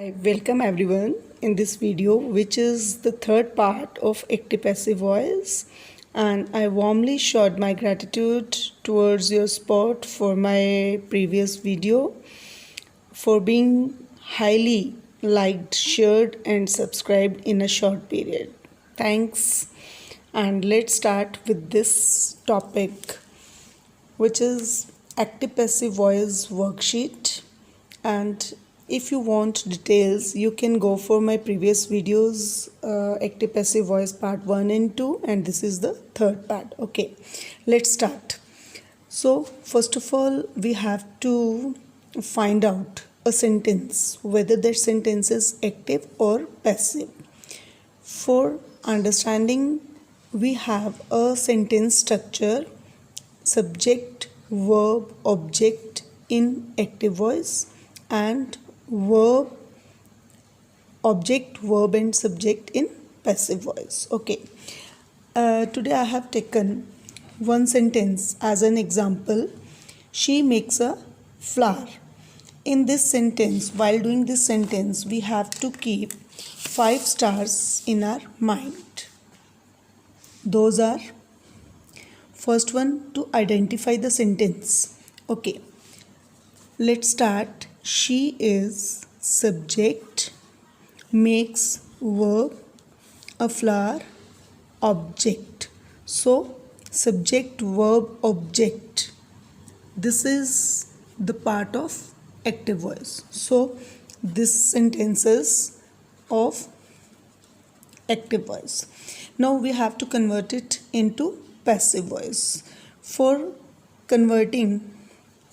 Hi, welcome everyone in this video, which is the third part of active passive voice. And I warmly showed my gratitude towards your support for my previous video, for being highly liked, shared, and subscribed in a short period. Thanks. And let's start with this topic, which is active passive voice worksheet. And if you want details, you can go for my previous videos, active passive voice part 1 and 2, and this is the third part. Okay, let's start. So first of all, we have to find out a sentence, whether that sentence is active or passive. For understanding, we have a sentence structure: subject, verb, object in active voice, and verb, object, verb, and subject in passive voice. Okay. Today I have taken one sentence as an example. She makes a flower. In this sentence, while doing this sentence, we have to keep 5 stars in our mind. Those are: first one, to identify the sentence. Okay, let's start. She is subject, makes verb, a flower object. So subject, verb, object, this is the part of active voice. So this sentence is of active voice. Now we have to convert it into passive voice. For converting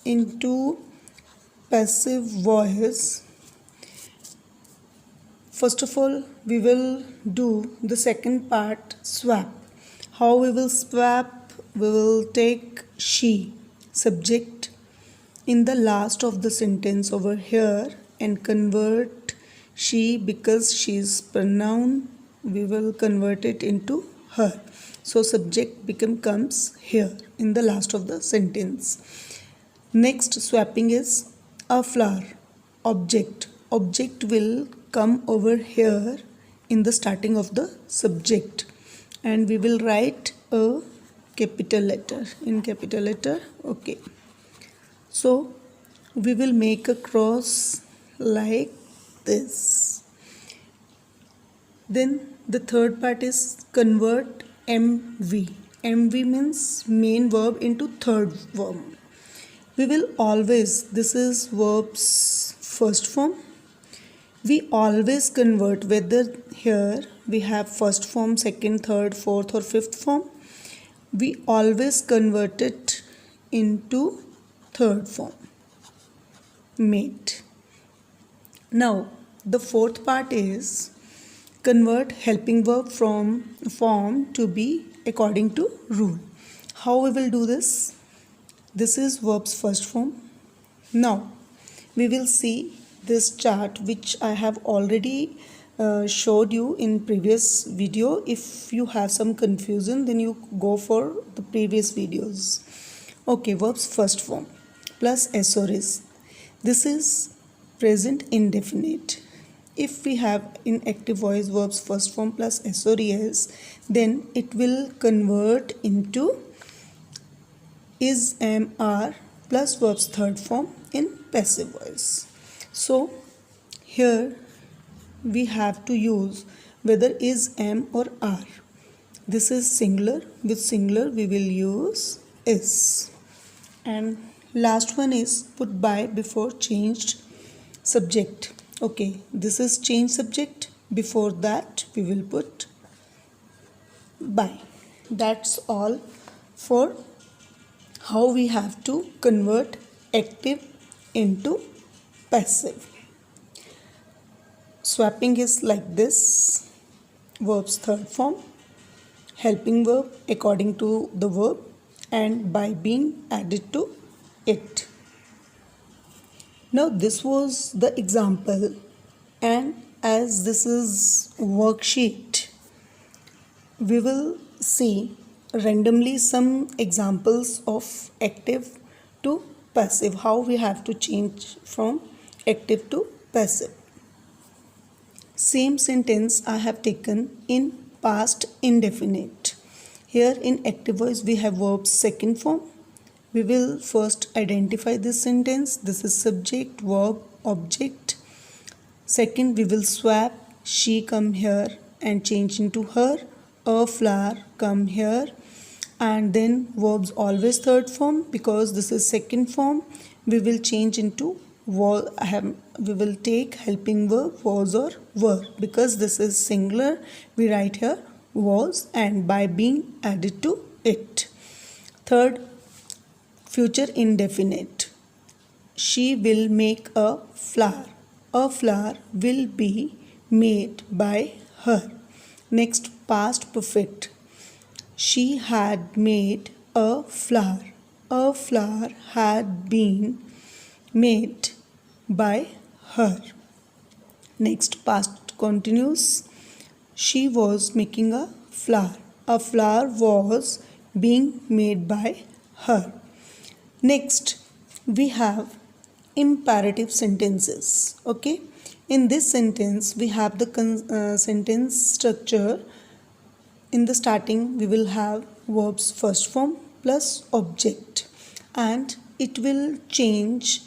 into passive voice, first of all, we will do the second part, swap. How we will swap? We will take she, subject, in the last of the sentence over here and convert she, because she is pronoun, we will convert it into her. So subject comes here in the last of the sentence. Next swapping is a flower, object. Object will come over here in the starting of the subject, and we will write a capital letter in capital letter. Okay, so we will make a cross like this. Then the third part is convert MV. MV means main verb into third form. We will always, this is verb's first form, we always convert, whether here we have first form, second, third, fourth, or fifth form, we always convert it into third form, made. Now the fourth part is convert helping verb from form to be according to rule. How we will do this? This is verb's first form. Now we will see this chart, which I have already showed you in previous video. If you have some confusion, then you go for the previous videos. Okay, verb's first form plus SORs. This is present indefinite. If we have in active voice verb's first form plus SORs, then it will convert into is, am, are plus verb's third form in passive voice. So here we have to use whether is, am, or are. This is singular. With singular we will use is. And last one is put by before changed subject. Okay, this is changed subject. Before that we will put by. That's all for how we have to convert active into passive. Swapping is like this: verb's third form, helping verb according to the verb, and by being added to it. Now this was the example, and as this is worksheet, we will see randomly some examples of active to passive, how we have to change from active to passive. Same sentence I have taken in past indefinite. Here in active voice we have verb's second form. We will first identify this sentence. This is subject, verb, object. Second, we will swap she come here and change into her. A flower come here. And then verbs always third form, because this is second form. We will change into we will take helping verb was or were, because this is singular. We write here was and by being added to it. Third, future indefinite. She will make a flower. A flower will be made by her. Next, past perfect. She had made a flower. A flower had been made by her. Next, past continuous. She was making a flower. A flower was being made by her. Next, we have imperative sentences. Okay, in this sentence we have the sentence structure. In the starting we will have verb's first form plus object, and it will change,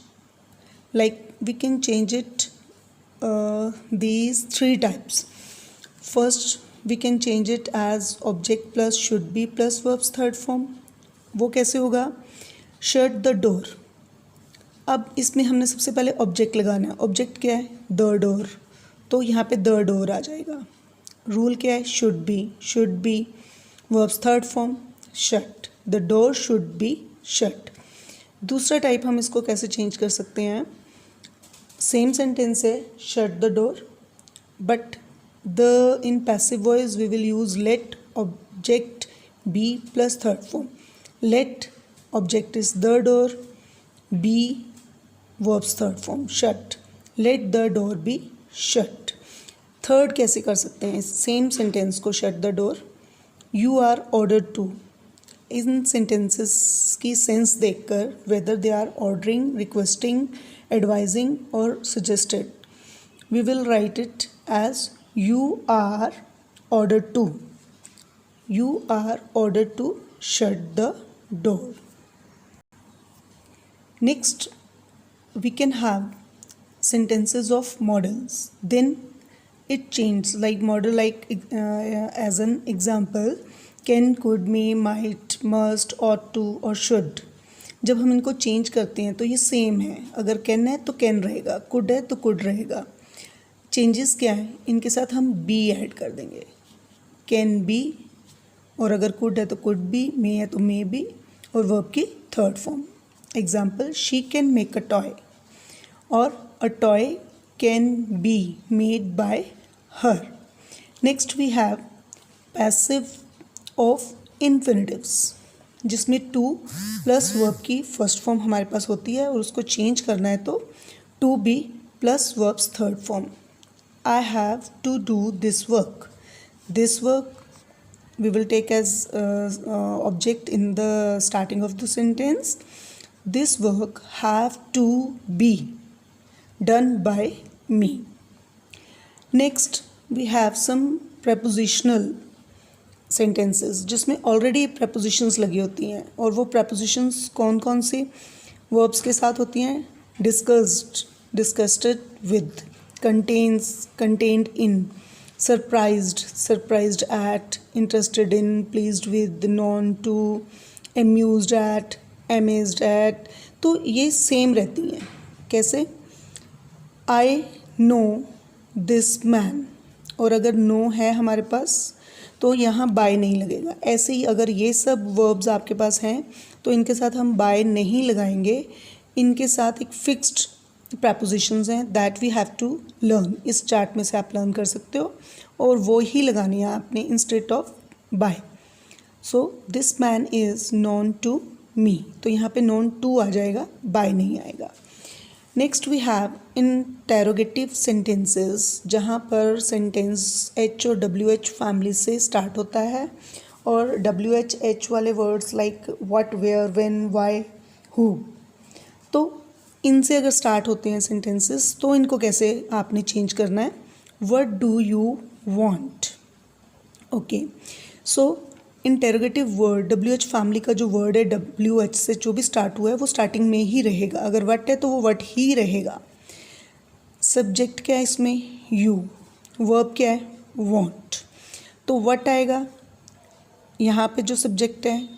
like we can change it these three types. First, we can change it as object plus should be plus verb's third form. वो कैसे होगा? Shut the door. अब इसमें हमने सबसे पहले object लगाना है. ऑब्जेक्ट क्या है? The door. तो यहाँ पे द डोर आ जाएगा. रूल क्या है? Should be verbs third form shut. The door should be shut. दूसरा टाइप हम इसको कैसे चेंज कर सकते हैं? सेम सेंटेंस है shut the door, but the in passive voice we will use let object be plus third form. Let object is the door, be verb's third form shut. Let the door be shut. Third कैसे कर सकते हैं same sentence को? Shut the door. You are ordered to. इन sentences की sense देखकर whether they are ordering, requesting, advising और suggested, we will write it as you are ordered to. You are ordered to shut the door. Next, we can have sentences of models. Then it changes, like model, like as an example, can, could, may, might, must, ought to और should. जब हम इनको change करते हैं तो ये same है. अगर कैन है तो कैन रहेगा, कुड है तो कुड रहेगा. चेंजेस क्या है? इनके साथ हम बी ऐड कर देंगे. कैन बी, और अगर कुड है तो कुड बी, मे है तो मे बी, और वर्ब की third form. Example, she can make a toy, और a toy can be made by her. Next we have passive of infinitives, जिसमें टू प्लस वर्ब की first form हमारे पास होती है, और उसको चेंज करना है तो to be plus verbs third form. I have to do this work. This work we will take as object in the starting of the sentence. This work have to be done by me. Next, we have some prepositional sentences जिसमें already prepositions लगी होती हैं, और वो prepositions कौन कौन से verbs के साथ होती हैं? discussed, discussed with, contains, contained in, surprised, surprised at, interested in, pleased with, known to, amused at, amazed at. तो ये सेम रहती हैं. कैसे? I know this man, और अगर नो है हमारे पास तो यहाँ बाय नहीं लगेगा. ऐसे ही अगर ये सब वर्ब्स आपके पास हैं तो इनके साथ हम बाय नहीं लगाएंगे. इनके साथ एक फिक्स्ड प्रपोजिशंस हैं that we have to learn. इस चार्ट में से आप लर्न कर सकते हो, और वो ही लगानी है आपने instead of by. So this man is known to me, तो यहाँ पे नोन टू आ जाएगा, बाय नहीं आएगा. Next we have interrogative sentences, जहाँ पर सेंटेंस एच और डब्ल्यू एच फैमिली से स्टार्ट होता है, और डब्ल्यू एच एच वाले words like what, where, when, why, who, तो इनसे अगर स्टार्ट होते हैं सेंटेंसेस तो इनको कैसे आपने चेंज करना है? what do you want. Okay, so interrogative word WH family का जो वर्ड है WH से जो भी स्टार्ट हुआ है वो स्टार्टिंग में ही रहेगा. अगर वट है तो वो वट ही रहेगा. सब्जेक्ट क्या है इसमें? यू. वर्ब क्या है? वॉन्ट. तो वट आएगा. यहाँ पे जो सब्जेक्ट है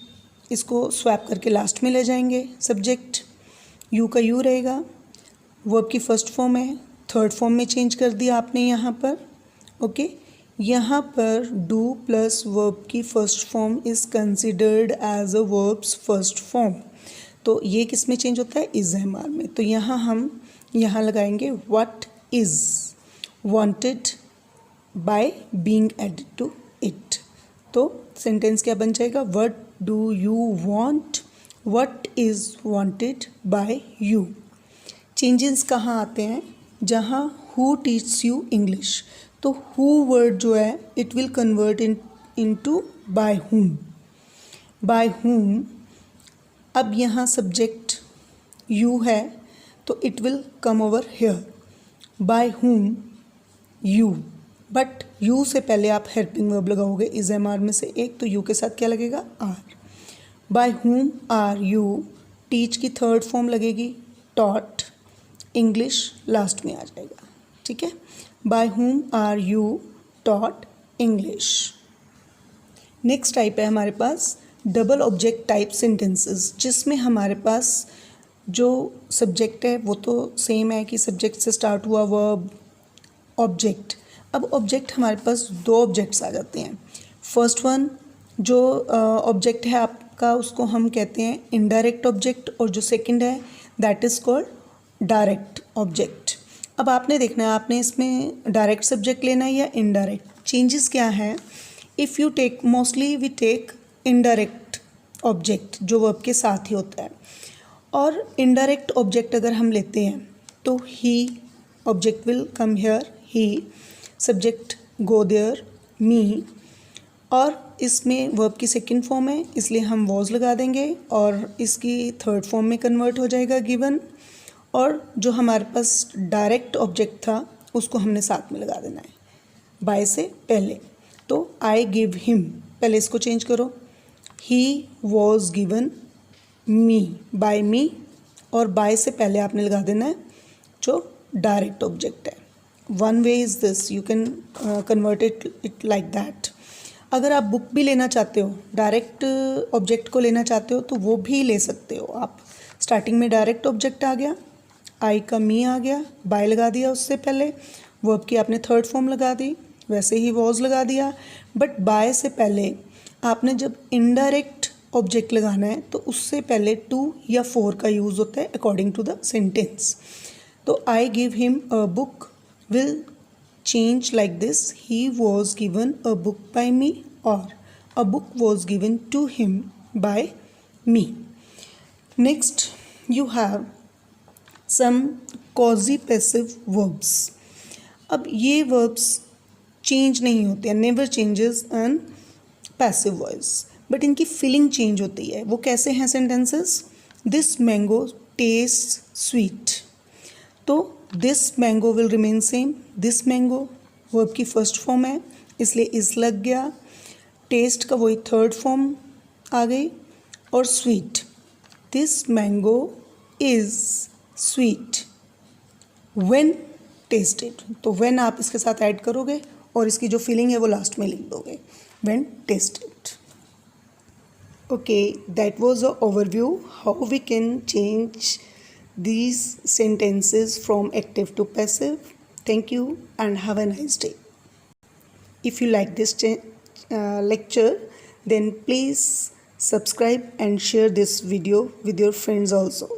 इसको स्वैप करके लास्ट में ले जाएंगे. सब्जेक्ट यू का यू रहेगा. वर्ब की फर्स्ट फॉर्म है, थर्ड फॉर्म में चेंज कर दिया आपने यहाँ पर. ओके, यहाँ पर डू प्लस वर्ब की first form is considered as a verbs first form. तो ये किस में चेंज होता है? इज़ MR में. तो यहाँ हम लगाएंगे what is wanted by being added to it. तो सेंटेंस क्या बन जाएगा? What do you want, what is wanted by you. Changes कहाँ आते हैं? जहाँ हु टीच यू इंग्लिश. तो हु वर्ड जो है it will convert into by whom. By whom. अब यहाँ सब्जेक्ट यू है तो it will come over here. By whom you. But you से पहले आप हेल्पिंग वर्ब लगाओगे इज MR में से एक, तो यू के साथ क्या लगेगा? Are. By whom are you. Teach की थर्ड फॉर्म लगेगी टॉट. इंग्लिश लास्ट में आ जाएगा. ठीक है. By whom are you taught English. Next type है हमारे पास डबल ऑब्जेक्ट टाइप सेंटेंसेस, जिसमें हमारे पास जो सब्जेक्ट है वो तो सेम है कि सब्जेक्ट से स्टार्ट हुआ वर्ब ऑब्जेक्ट. अब ऑब्जेक्ट हमारे पास दो ऑब्जेक्ट्स आ जाते हैं. फर्स्ट वन जो ऑब्जेक्ट है आपका उसको हम कहते हैं इनडायरेक्ट ऑब्जेक्ट, और जो सेकंड है that is called direct object. अब आपने देखना है आपने इसमें डायरेक्ट सब्जेक्ट लेना है या इनडायरेक्ट. चेंजेस क्या हैं? If you take, mostly we take indirect object जो वर्ब के साथ ही होता है. और इनडायरेक्ट ऑब्जेक्ट अगर हम लेते हैं तो he object will come here, he subject go there, me. और इसमें वर्ब की सेकंड फॉर्म है इसलिए हम वॉज लगा देंगे और इसकी थर्ड फॉर्म में कन्वर्ट हो जाएगा गिवन. और जो हमारे पास डायरेक्ट ऑब्जेक्ट था उसको हमने साथ में लगा देना है बाय से पहले. तो आई गिव हिम, पहले इसको चेंज करो. He was given me by me, और बाय से पहले आपने लगा देना है जो डायरेक्ट ऑब्जेक्ट है. One way is this, you can convert it like that. अगर आप बुक भी लेना चाहते हो, डायरेक्ट ऑब्जेक्ट को लेना चाहते हो तो वो भी ले सकते हो आप. स्टार्टिंग में डायरेक्ट ऑब्जेक्ट आ गया, आई का मी आ गया, बाय लगा दिया उससे पहले, वर्ब की आपने थर्ड फॉर्म लगा दी, वैसे ही वॉज लगा दिया. बट बाय से पहले आपने जब इनडायरेक्ट ऑब्जेक्ट लगाना है तो उससे पहले टू या फोर का यूज़ होता है अकॉर्डिंग टू द सेंटेंस. तो I give him a book will change like this: he was given a book by me, or a book was given to him by me. Next you have some quasi passive verbs. अब ये verbs change नहीं होते हैं, never changes in passive voice, but इनकी feeling change होती है. वो कैसे हैं sentences? This mango tastes sweet. तो this mango will remain same. This mango verb की फर्स्ट फॉर्म है इसलिए इस लग गया. टेस्ट का वही थर्ड फॉर्म आ गई. और sweet, this mango is sweet when tested. तो व्हेन आप इसके साथ ऐड करोगे और इसकी जो फीलिंग है वो लास्ट में लिख दोगे, when tested. Okay, that was a overview how we can change these sentences from active to passive. Thank you and have a nice day. If you like this lecture, then please subscribe and share this video with your friends also.